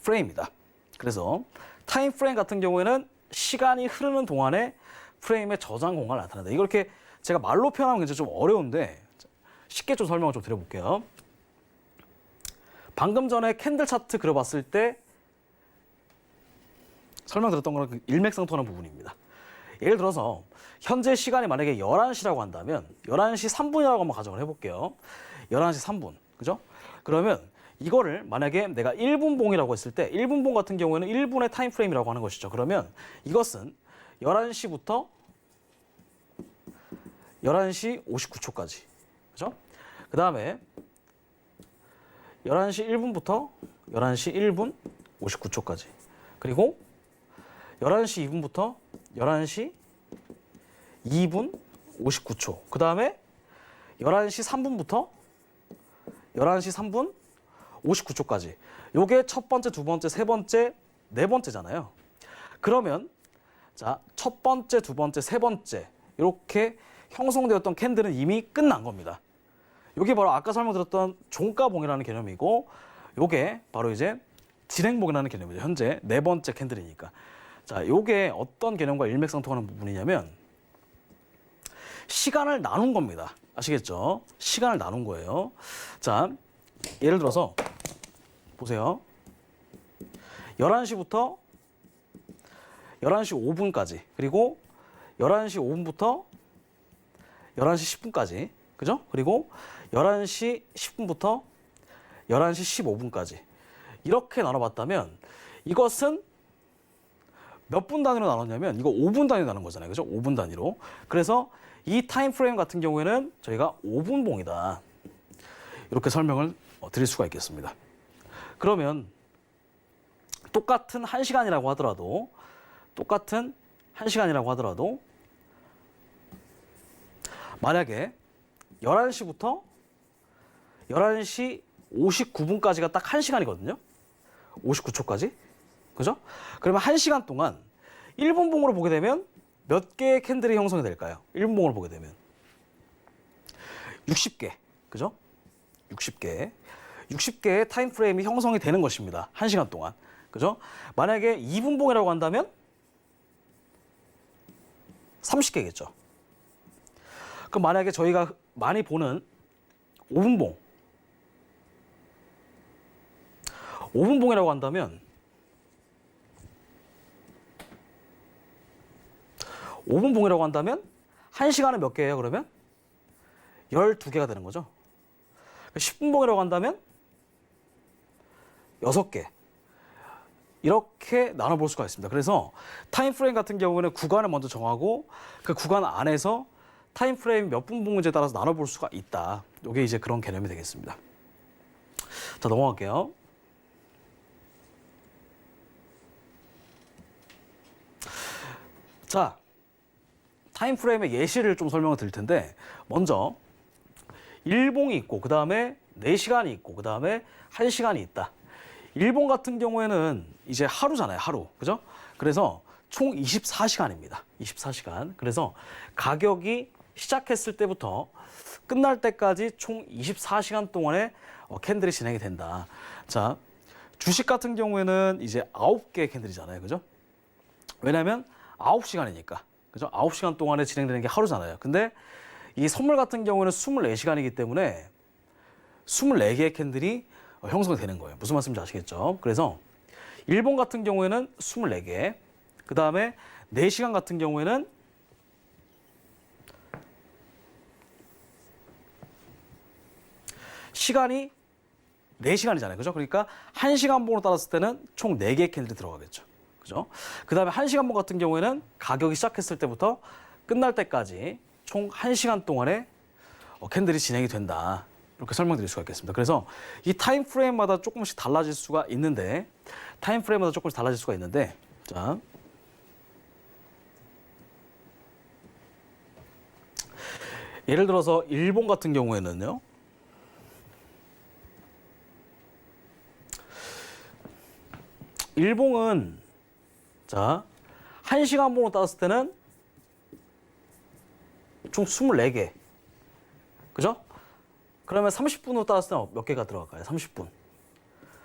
프레임이다. 그래서 타임 프레임 같은 경우에는 시간이 흐르는 동안에 프레임의 저장 공간을 나타낸다. 이걸 이렇게 제가 말로 표현하면 굉장히 좀 어려운데 쉽게 좀 설명을 좀 드려볼게요. 방금 전에 캔들 차트 그려봤을 때 설명드렸던 거는 일맥상통하는 부분입니다. 예를 들어서 현재 시간이 만약에 11시라고 한다면 11시 3분이라고 한번 가정을 해볼게요. 11시 3분, 그죠? 그러면 이거를 만약에 내가 1분 봉이라고 했을 때 1분 봉 같은 경우에는 1분의 타임 프레임이라고 하는 것이죠. 그러면 이것은 11시부터 11시 59초까지, 그죠? 그 다음에 11시 1분부터 11시 1분 59초까지, 그리고 11시 2분부터 11시 2분 59초, 그 다음에 11시 3분부터 11시 3분 59초까지. 요게 첫 번째, 두 번째, 세 번째, 네 번째잖아요. 그러면 자, 첫 번째, 두 번째, 세 번째 이렇게 형성되었던 캔들은 이미 끝난 겁니다. 요게 바로 아까 설명드렸던 종가봉이라는 개념이고, 요게 바로 이제 진행봉이라는 개념이죠. 현재 네 번째 캔들이니까. 자, 요게 어떤 개념과 일맥상통하는 부분이냐면 시간을 나눈 겁니다. 아시겠죠? 시간을 나눈 거예요. 자, 예를 들어서 보세요. 11시부터 11시 5분까지, 그리고 11시 5분부터 11시 10분까지, 그죠? 그리고 11시 10분부터 11시 15분까지 이렇게 나눠봤다면 이것은 몇 분 단위로 나눴냐면 이거 5분 단위로 나눈 거잖아요. 그죠? 5분 단위로. 그래서 이 타임 프레임 같은 경우에는 저희가 5분 봉이다. 이렇게 설명을 드릴 수가 있겠습니다. 그러면 똑같은 1시간이라고 하더라도 만약에 11시부터 11시 59분까지가 딱 1시간이거든요. 59초까지. 그죠? 그러면 1시간 동안 1분 봉으로 보게 되면 몇 개의 캔들이 형성이 될까요? 1분 봉으로 보게 되면 60개. 그죠? 60개의 타임 프레임이 형성이 되는 것입니다. 1시간 동안. 그죠? 만약에 2분 봉이라고 한다면 30개겠죠. 그럼 만약에 저희가 많이 보는 5분 봉. 5분 봉이라고 한다면 5분 봉이라고 한다면 1시간은 몇 개예요, 그러면? 12개가 되는 거죠. 10분 봉이라고 한다면 6개. 이렇게 나눠볼 수가 있습니다. 그래서 타임 프레임 같은 경우는 구간을 먼저 정하고 그 구간 안에서 타임 프레임 몇 분 봉인지에 따라서 나눠볼 수가 있다. 이게 이제 그런 개념이 되겠습니다. 자, 넘어갈게요. 자, 타임 프레임의 예시를 좀 설명을 드릴 텐데, 먼저 1봉이 있고 그 다음에 4시간이 있고 그 다음에 1시간이 있다. 1봉 같은 경우에는 이제 하루잖아요, 하루. 그죠? 그래서 총 24시간입니다. 24시간. 그래서 가격이 시작했을 때부터 끝날 때까지 총 24시간 동안에 캔들이 진행이 된다. 자, 주식 같은 경우에는 이제 9개의 캔들이잖아요. 그죠? 왜냐면 9시간이니까. 그죠? 9시간 동안에 진행되는 게 하루잖아요. 근데 이 선물 같은 경우는 24시간이기 때문에 24개의 캔들이 형성이 되는 거예요. 무슨 말씀인지 아시겠죠? 그래서 일본 같은 경우에는 24개, 그 다음에 4시간 같은 경우에는 시간이 4시간이잖아요. 그죠? 그러니까 1시간 봉으로 따랐을 때는 총 4개의 캔들이 들어가겠죠. 그죠? 그 다음에 1시간 봉 같은 경우에는 가격이 시작했을 때부터 끝날 때까지 총 1시간 동안에 캔들이 진행이 된다. 이렇게 설명드릴 수가 있겠습니다. 그래서 이 타임 프레임마다 조금씩 달라질 수가 있는데, 자, 예를 들어서 일본 같은 경우에는요, 일봉은 자, 1시간 봉으로 따졌을 때는 총 24개. 그죠? 그러면 30분으로 따졌을 때는 몇 개가 들어갈까요? 30분.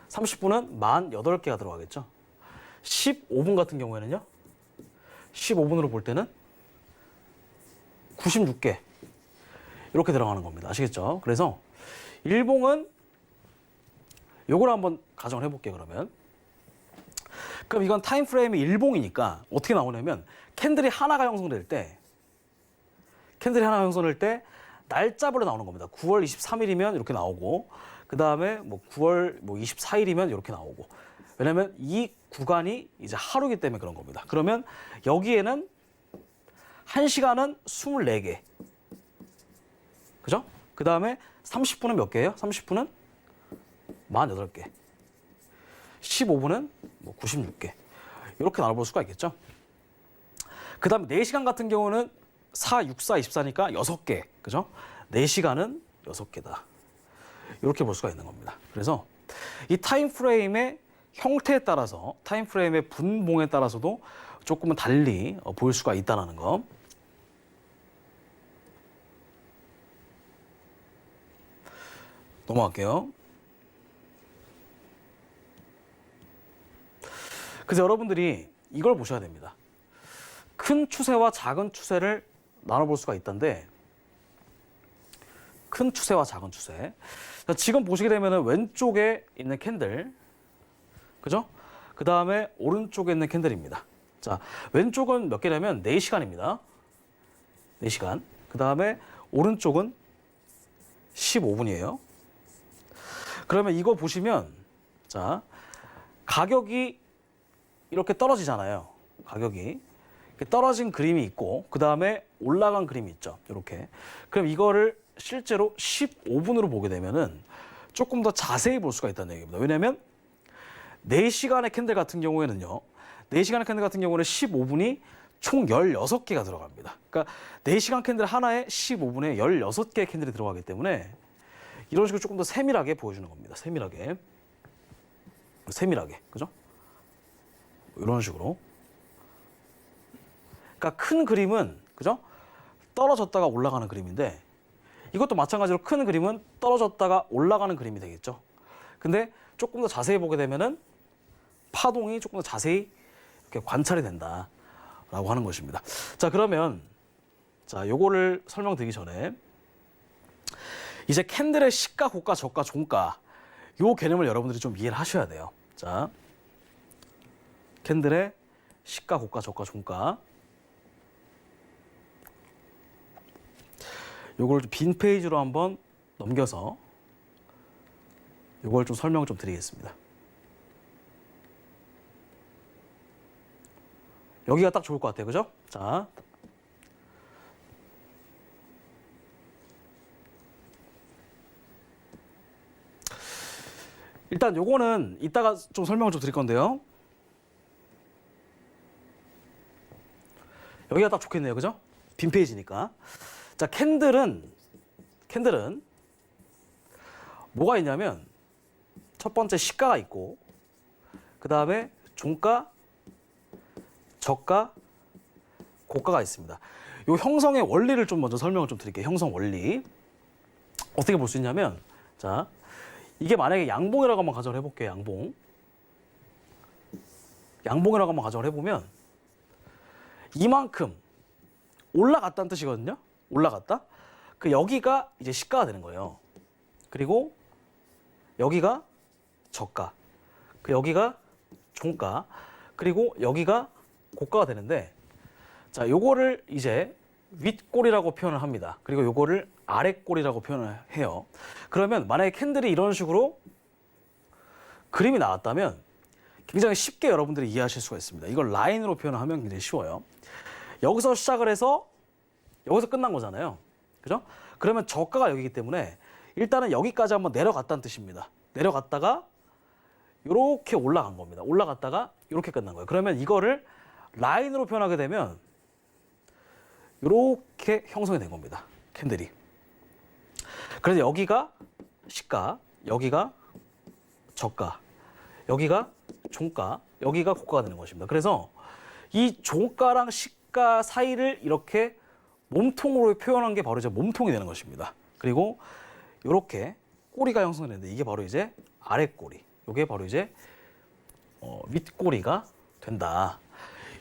30분은 48개가 들어가겠죠. 15분 같은 경우에는요. 15분으로 볼 때는 96개. 이렇게 들어가는 겁니다. 아시겠죠? 그래서 일봉은 요걸 한번 가정을 해볼게요. 그럼 이건 타임 프레임이 일봉이니까 어떻게 나오냐면 캔들이 하나가 형성될 때 날짜별로 나오는 겁니다. 9월 23일이면 이렇게 나오고 그 다음에 뭐 9월 24일이면 이렇게 나오고 왜냐면 이 구간이 이제 하루이기 때문에 그런 겁니다. 그러면 여기에는 1시간은 24개. 그죠? 그 다음에 30분은 몇 개예요? 30분은 48개. 15분은 뭐 96개. 이렇게 나눠볼 수가 있겠죠? 그 다음에 4시간 같은 경우는 4, 6, 4, 24니까 6개. 그죠? 4시간은 6개다. 이렇게 볼 수가 있는 겁니다. 그래서 이 타임 프레임의 형태에 따라서 타임 프레임의 분봉에 따라서도 조금은 달리 보일 수가 있다는 거. 넘어갈게요. 그래서 여러분들이 이걸 보셔야 됩니다. 큰 추세와 작은 추세를 나눠볼 수가 있던데 큰 추세와 작은 추세. 자, 지금 보시게 되면 왼쪽에 있는 캔들, 그죠? 그 다음에 오른쪽에 있는 캔들입니다. 자, 왼쪽은 몇 개냐면 4시간입니다. 4시간. 그 다음에 오른쪽은 15분이에요. 그러면 이거 보시면 자, 가격이 이렇게 떨어지잖아요. 가격이. 떨어진 그림이 있고 그 다음에 올라간 그림이 있죠. 이렇게. 그럼 이거를 실제로 15분으로 보게 되면은 조금 더 자세히 볼 수가 있다는 얘기입니다. 왜냐하면 4시간의 캔들 같은 경우에는요. 4시간의 캔들 같은 경우는 15분이 총 16개가 들어갑니다. 그러니까 4시간 캔들 하나에 15분에 16개의 캔들이 들어가기 때문에 이런 식으로 조금 더 세밀하게 보여주는 겁니다. 세밀하게. 그죠? 이런 식으로. 그러니까 큰 그림은 그죠? 떨어졌다가 올라가는 그림인데 이것도 마찬가지로 큰 그림은 떨어졌다가 올라가는 그림이 되겠죠. 근데 조금 더 자세히 보게 되면은 파동이 조금 더 자세히 이렇게 관찰이 된다라고 하는 것입니다. 자, 그러면 자, 요거를 설명드리기 전에 이제 캔들의 시가, 고가, 저가, 종가 요 개념을 여러분들이 좀 이해를 하셔야 돼요. 자, 캔들의 시가, 고가, 저가, 종가. 요걸 빈 페이지로 한번 넘겨서 요걸 좀 설명을 좀 드리겠습니다. 여기가 딱 좋을 것 같아요. 그죠? 자. 일단 요거는 이따가 좀 설명을 좀 드릴 건데요. 여기가 딱 좋겠네요. 그죠? 빈 페이지니까. 자, 캔들은 뭐가 있냐면 첫 번째 시가가 있고 그 다음에 종가, 저가, 고가가 있습니다. 이 형성의 원리를 좀 먼저 설명을 좀 드릴게요. 형성 원리. 어떻게 볼 수 있냐면 자, 이게 만약에 양봉이라고 한번 가정을 해볼게요. 양봉이라고 한번 가정을 해보면 이만큼 올라갔다는 뜻이거든요. 올라갔다. 그 여기가 이제 시가가 되는 거예요. 그리고 여기가 저가. 그 여기가 종가. 그리고 여기가 고가가 되는데 자, 요거를 이제 윗골이라고 표현을 합니다. 그리고 요거를 아랫골이라고 표현을 해요. 그러면 만약에 캔들이 이런 식으로 그림이 나왔다면 굉장히 쉽게 여러분들이 이해하실 수가 있습니다. 이걸 라인으로 표현하면 굉장히 쉬워요. 여기서 시작을 해서 여기서 끝난 거잖아요. 그죠? 그러면 저가가 여기이기 때문에 일단은 여기까지 한번 내려갔다는 뜻입니다. 내려갔다가 이렇게 올라간 겁니다. 올라갔다가 이렇게 끝난 거예요. 그러면 이거를 라인으로 표현하게 되면 이렇게 형성이 된 겁니다. 캔들이. 그래서 여기가 시가, 여기가 저가, 여기가 종가, 여기가 고가가 되는 것입니다. 그래서 이 종가랑 시가 사이를 이렇게 몸통으로 표현한 게 바로 이제 몸통이 되는 것입니다. 그리고 이렇게 꼬리가 형성되는데 이게 바로 이제 아랫꼬리, 이게 바로 이제 윗꼬리가 된다.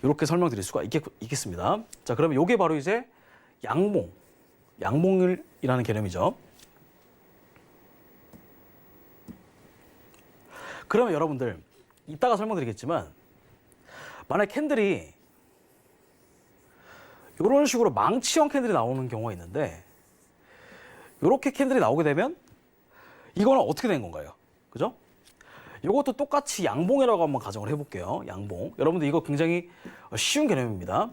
이렇게 설명드릴 수가 있겠습니다. 자, 그러면 이게 바로 이제 양봉을 캔들이라는 개념이죠. 그러면 여러분들 이따가 설명드리겠지만 만약 캔들이 이런 식으로 망치형 캔들이 나오는 경우가 있는데 이렇게 캔들이 나오게 되면 이거는 어떻게 된 건가요? 그죠? 이것도 똑같이 양봉이라고 한번 가정을 해볼게요. 양봉. 여러분들 이거 굉장히 쉬운 개념입니다.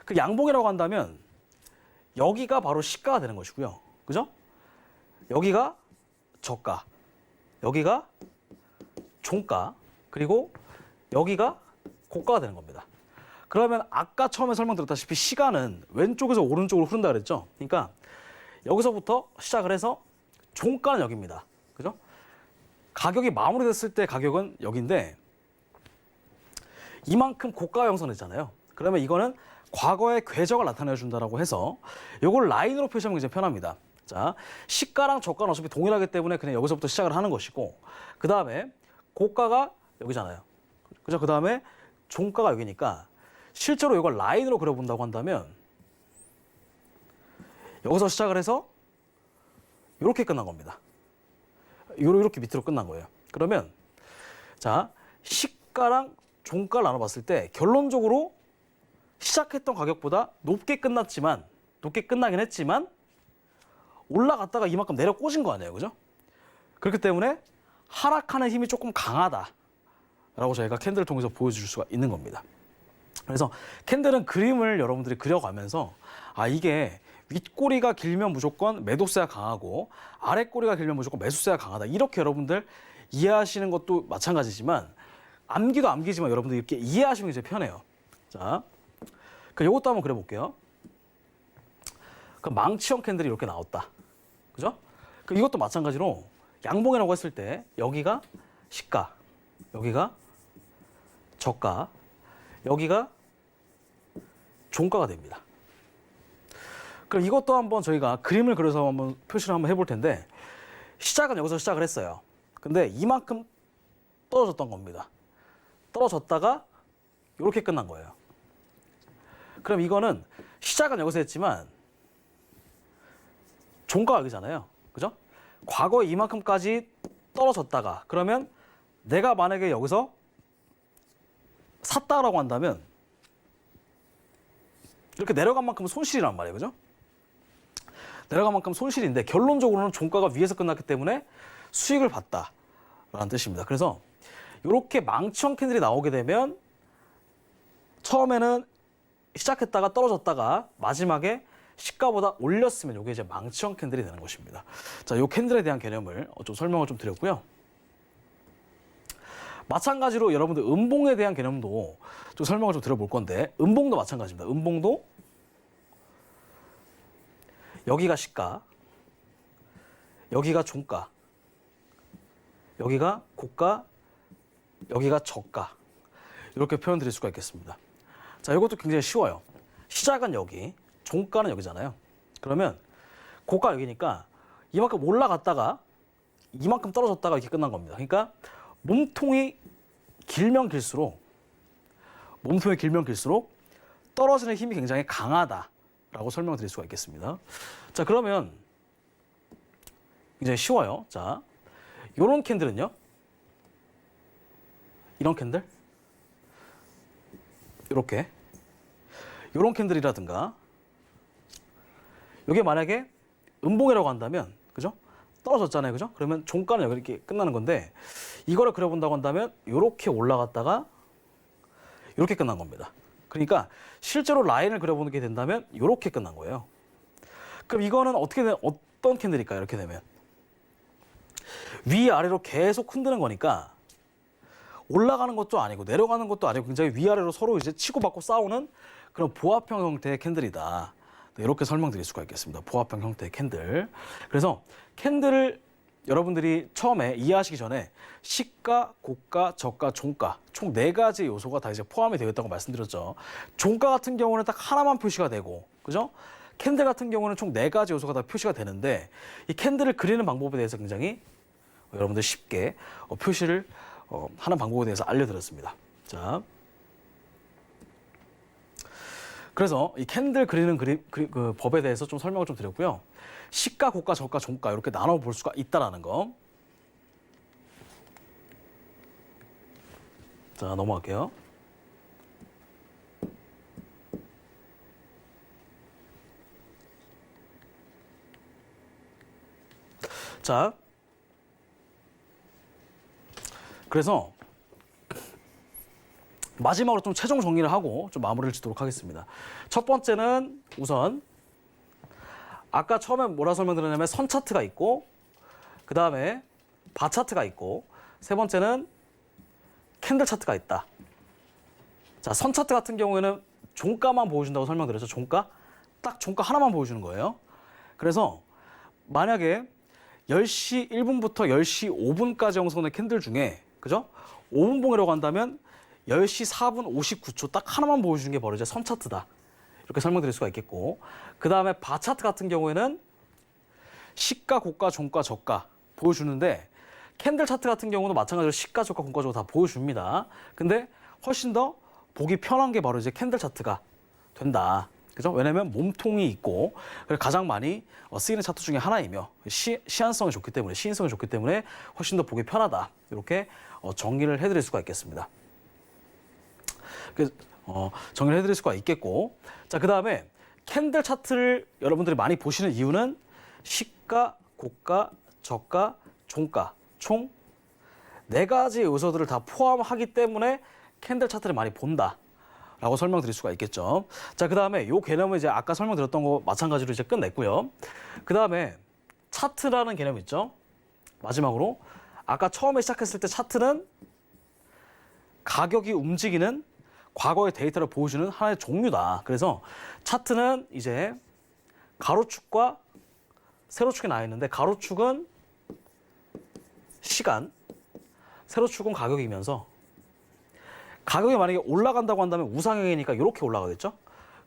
그 양봉이라고 한다면 여기가 바로 시가가 되는 것이고요. 그죠? 여기가 저가, 여기가 종가, 그리고 여기가 고가가 되는 겁니다. 그러면 아까 처음에 설명드렸다시피 시간은 왼쪽에서 오른쪽으로 흐른다 그랬죠? 그러니까 여기서부터 시작을 해서 종가는 여기입니다. 그죠? 가격이 마무리됐을 때 가격은 여기인데 이만큼 고가가 형성됐잖아요. 그러면 이거는 과거의 궤적을 나타내 준다라고 해서 이걸 라인으로 표시하면 굉장히 편합니다. 자, 시가랑 저가는 어차피 동일하기 때문에 그냥 여기서부터 시작을 하는 것이고 그 다음에 고가가 여기잖아요. 그죠? 그 다음에 종가가 여기니까 실제로 이걸 라인으로 그려본다고 한다면 여기서 시작을 해서 이렇게 끝난 겁니다. 이렇게 밑으로 끝난 거예요. 그러면 자, 시가랑 종가를 나눠봤을 때 결론적으로 시작했던 가격보다 높게 끝나긴 했지만 올라갔다가 이만큼 내려 꽂은 거 아니에요. 그죠? 그렇기 때문에 하락하는 힘이 조금 강하다라고 저희가 캔들을 통해서 보여줄 수가 있는 겁니다. 그래서 캔들은 그림을 여러분들이 그려가면서 아, 이게 윗꼬리가 길면 무조건 매도세가 강하고 아랫꼬리가 길면 무조건 매수세가 강하다. 이렇게 여러분들 이해하시는 것도 마찬가지지만 암기도 암기지만 여러분들 이렇게 이해하시는 게 이제 편해요. 자, 이것도 한번 그려볼게요. 그 망치형 캔들이 이렇게 나왔다. 그죠? 이것도 마찬가지로 양봉이라고 했을 때 여기가 시가, 여기가 저가, 여기가 종가가 됩니다. 그럼 이것도 한번 저희가 그림을 그려서 한번 표시를 한번 해볼 텐데 시작은 여기서 시작을 했어요. 근데 이만큼 떨어졌던 겁니다. 떨어졌다가 이렇게 끝난 거예요. 그럼 이거는 시작은 여기서 했지만 종가가 여기잖아요. 그죠? 과거에 이만큼까지 떨어졌다가 그러면 내가 만약에 여기서 샀다라고 한다면 이렇게 내려간 만큼 손실이란 말이에요. 그죠? 내려간 만큼 손실인데 결론적으로는 종가가 위에서 끝났기 때문에 수익을 봤다라는 뜻입니다. 그래서 이렇게 망치형 캔들이 나오게 되면 처음에는 시작했다가 떨어졌다가 마지막에 시가보다 올렸으면 이게 이제 망치형 캔들이 되는 것입니다. 자, 이 캔들에 대한 개념을 좀 설명을 좀 드렸고요. 마찬가지로 여러분들 음봉에 대한 개념도 좀 설명을 좀 드려볼 건데 음봉도 마찬가지입니다. 음봉도 여기가 시가, 여기가 종가, 여기가 고가, 여기가 저가 이렇게 표현 드릴 수가 있겠습니다. 자, 이것도 굉장히 쉬워요. 시작은 여기, 종가는 여기잖아요. 그러면 고가 여기니까 이만큼 올라갔다가 이만큼 떨어졌다가 이렇게 끝난 겁니다. 그러니까 몸통이 길면 길수록 떨어지는 힘이 굉장히 강하다라고 설명드릴 수가 있겠습니다. 자, 그러면 굉장히 쉬워요. 자, 이런 캔들은요. 이런 캔들, 이런 캔들이라든가 이게 만약에 음봉이라고 한다면, 그죠? 떨어졌잖아요, 그죠? 그러면 종가는 여기 이렇게 끝나는 건데 이거를 그려본다고 한다면 이렇게 올라갔다가 이렇게 끝난 겁니다. 그러니까 실제로 라인을 그려보게 된다면 이렇게 끝난 거예요. 그럼 이거는 어떤 캔들일까요? 이렇게 되면 위아래로 계속 흔드는 거니까 올라가는 것도 아니고 내려가는 것도 아니고 굉장히 위아래로 서로 이제 치고받고 싸우는 그런 보합형 형태의 캔들이다. 네, 이렇게 설명드릴 수가 있겠습니다. 보합형 형태의 캔들. 그래서 캔들을 여러분들이 처음에 이해하시기 전에 시가, 고가, 저가, 종가 총 4가지 요소가 다 이제 포함이 되어 있다고 말씀드렸죠. 종가 같은 경우는 딱 하나만 표시가 되고, 그죠? 캔들 같은 경우는 총 4가지 요소가 다 표시가 되는데 이 캔들을 그리는 방법에 대해서 굉장히 여러분들 쉽게 표시를 하는 방법에 대해서 알려드렸습니다. 자, 그래서 이 캔들 그리는 그 법에 대해서 좀 설명을 좀 드렸고요. 시가, 고가, 저가, 종가 이렇게 나눠 볼 수가 있다라는 거. 자, 넘어갈게요. 자, 그래서 마지막으로 좀 최종 정리를 하고 좀 마무리를 짓도록 하겠습니다. 첫 번째는 우선 아까 처음에 뭐라 설명드렸냐면 선 차트가 있고 그 다음에 바 차트가 있고 세 번째는 캔들 차트가 있다. 자, 선 차트 같은 경우에는 종가만 보여준다고 설명드렸죠. 종가? 딱 종가 하나만 보여주는 거예요. 그래서 만약에 10시 1분부터 10시 5분까지 형성된 캔들 중에 그죠? 5분 봉이라고 한다면 10시 4분 59초 딱 하나만 보여주는 게 바로 이제 선 차트다. 이렇게 설명드릴 수가 있겠고 그 다음에 바 차트 같은 경우에는 시가, 고가, 종가, 저가 보여주는데 캔들 차트 같은 경우도 마찬가지로 시가, 저가, 공가, 저가 다 보여줍니다. 근데 훨씬 더 보기 편한 게 바로 이제 캔들 차트가 된다. 그죠? 왜냐면 몸통이 있고 가장 많이 쓰이는 차트 중에 하나이며 시한성이 좋기 때문에 시인성이 좋기 때문에 훨씬 더 보기 편하다. 이렇게 정리를 해드릴 수가 있겠습니다. 그래서 정리를 해드릴 수가 있겠고 자, 그 다음에 캔들 차트를 여러분들이 많이 보시는 이유는 시가, 고가, 저가, 종가 총 4가지 요소들을 다 포함하기 때문에 캔들 차트를 많이 본다. 라고 설명드릴 수가 있겠죠. 자, 그 다음에 요 개념을 이제 아까 설명드렸던 거 마찬가지로 이제 끝냈고요. 그 다음에 차트라는 개념 있죠. 마지막으로 아까 처음에 시작했을 때 차트는 가격이 움직이는 과거의 데이터를 보여주는 하나의 종류다. 그래서 차트는 이제 가로축과 세로축이 나와 있는데 가로축은 시간, 세로축은 가격이면서 가격이 만약에 올라간다고 한다면 우상향이니까 이렇게 올라가겠죠.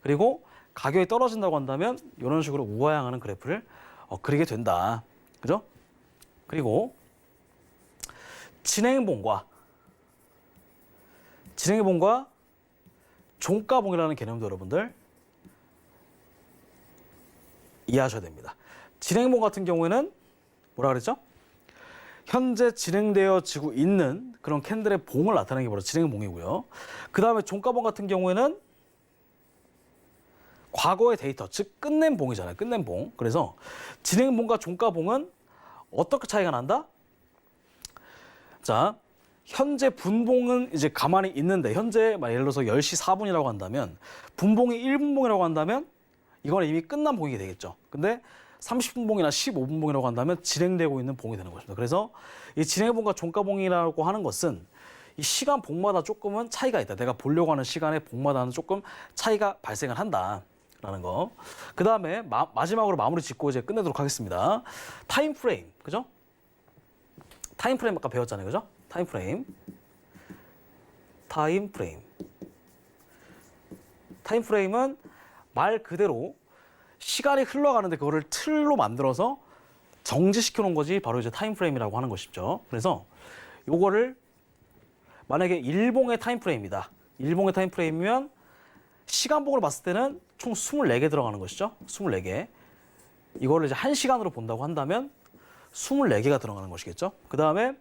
그리고 가격이 떨어진다고 한다면 이런 식으로 우하향하는 그래프를 그리게 된다. 그죠? 그리고 진행봉과 종가봉이라는 개념도 여러분들 이해하셔야 됩니다. 진행봉 같은 경우에는 뭐라 그랬죠? 현재 진행되어지고 있는 그런 캔들의 봉을 나타내는 게 바로 진행봉이고요. 그 다음에 종가봉 같은 경우에는 과거의 데이터, 즉 끝낸 봉이잖아요. 끝낸 봉. 그래서 진행봉과 종가봉은 어떻게 차이가 난다? 자, 현재 분봉은 이제 가만히 있는데 현재 예를 들어서 10시 4분이라고 한다면 분봉이 1분봉이라고 한다면 이거는 이미 끝난 봉이 되겠죠. 근데 30분봉이나 15분봉이라고 한다면 진행되고 있는 봉이 되는 것입니다. 그래서 이 진행봉과 종가봉이라고 하는 것은 이 시간 봉마다 조금은 차이가 있다. 내가 보려고 하는 시간의 봉마다는 조금 차이가 발생을 한다라는 거. 그 다음에 마지막으로 마무리 짓고 이제 끝내도록 하겠습니다. 타임 프레임, 그죠? 타임 프레임 아까 배웠잖아요, 그죠? 타임 프레임. 타임 프레임은 말 그대로 시간이 흘러가는데 그거를 틀로 만들어서 정지시켜 놓은 것이 바로 이제 타임 프레임이라고 하는 것이죠. 그래서 요거를 만약에 일봉의 타임 프레임이다. 일봉의 타임 프레임이면 시간봉으로 봤을 때는 총 24개 들어가는 것이죠. 24개. 이거를 이제 1시간으로 본다고 한다면 24개가 들어가는 것이겠죠. 그 다음에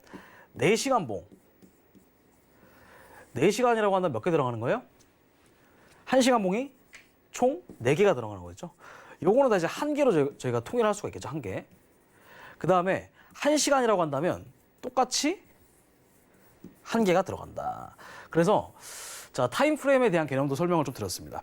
4시간 봉. 4시간이라고 한다면 몇 개 들어가는 거예요? 1시간 봉이 총 4개가 들어가는 거죠. 요거는 다 이제 한 개로 저희가 통일할 수가 있겠죠. 한 개. 그 다음에 1시간이라고 한다면 똑같이 한 개가 들어간다. 그래서 자, 타임 프레임에 대한 개념도 설명을 좀 드렸습니다.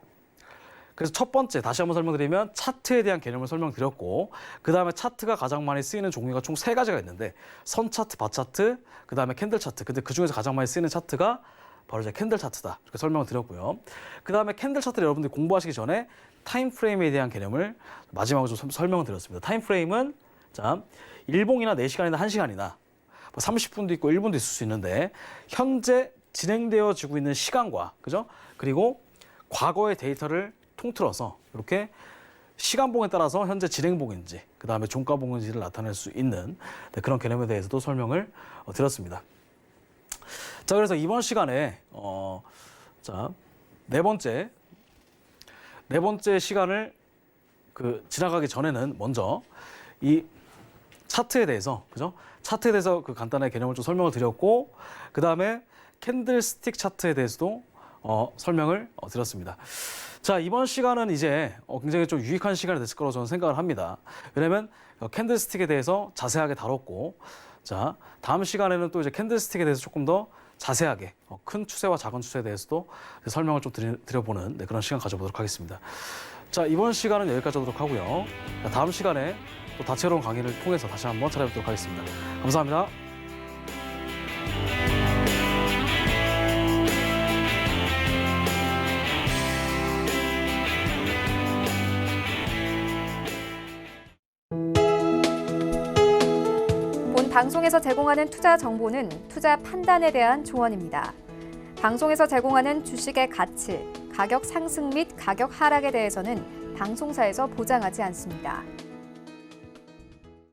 그래서 첫 번째 다시 한번 설명드리면 차트에 대한 개념을 설명드렸고 그 다음에 차트가 가장 많이 쓰이는 종류가 총 3가지가 있는데 선 차트, 바 차트, 그 다음에 캔들 차트. 근데 그 중에서 가장 많이 쓰이는 차트가 바로 이제 캔들 차트다. 이렇게 설명을 드렸고요. 그 다음에 캔들 차트를 여러분들이 공부하시기 전에 타임 프레임에 대한 개념을 마지막으로 좀 설명을 드렸습니다. 타임 프레임은 자, 1봉이나 4시간이나 1시간이나 30분도 있고 1분도 있을 수 있는데 현재 진행되어지고 있는 시간과 그죠? 그리고 과거의 데이터를 통틀어서 이렇게 시간봉에 따라서 현재 진행봉인지 그 다음에 종가봉인지를 나타낼 수 있는 그런 개념에 대해서도 설명을 드렸습니다. 자, 그래서 이번 시간에 자, 네 번째 네 번째 시간을 지나가기 전에는 먼저 이 차트에 대해서, 그죠? 차트에 대해서 간단하게 개념을 좀 설명을 드렸고, 그 다음에 캔들스틱 차트에 대해서도 설명을 드렸습니다. 자, 이번 시간은 이제 굉장히 좀 유익한 시간이 됐을 거라고 저는 생각을 합니다. 왜냐면 캔들스틱에 대해서 자세하게 다뤘고, 자, 다음 시간에는 또 이제 캔들스틱에 대해서 조금 더 자세하게 큰 추세와 작은 추세에 대해서도 설명을 좀 드려보는 그런 시간 가져보도록 하겠습니다. 자, 이번 시간은 여기까지 하도록 하고요. 다음 시간에 또 다채로운 강의를 통해서 다시 한번 찾아뵙도록 하겠습니다. 감사합니다. 본 방송에서 제공하는 투자 정보는 투자 판단에 대한 조언입니다. 방송에서 제공하는 주식의 가치, 가격 상승 및 가격 하락에 대해서는 방송사에서 보장하지 않습니다.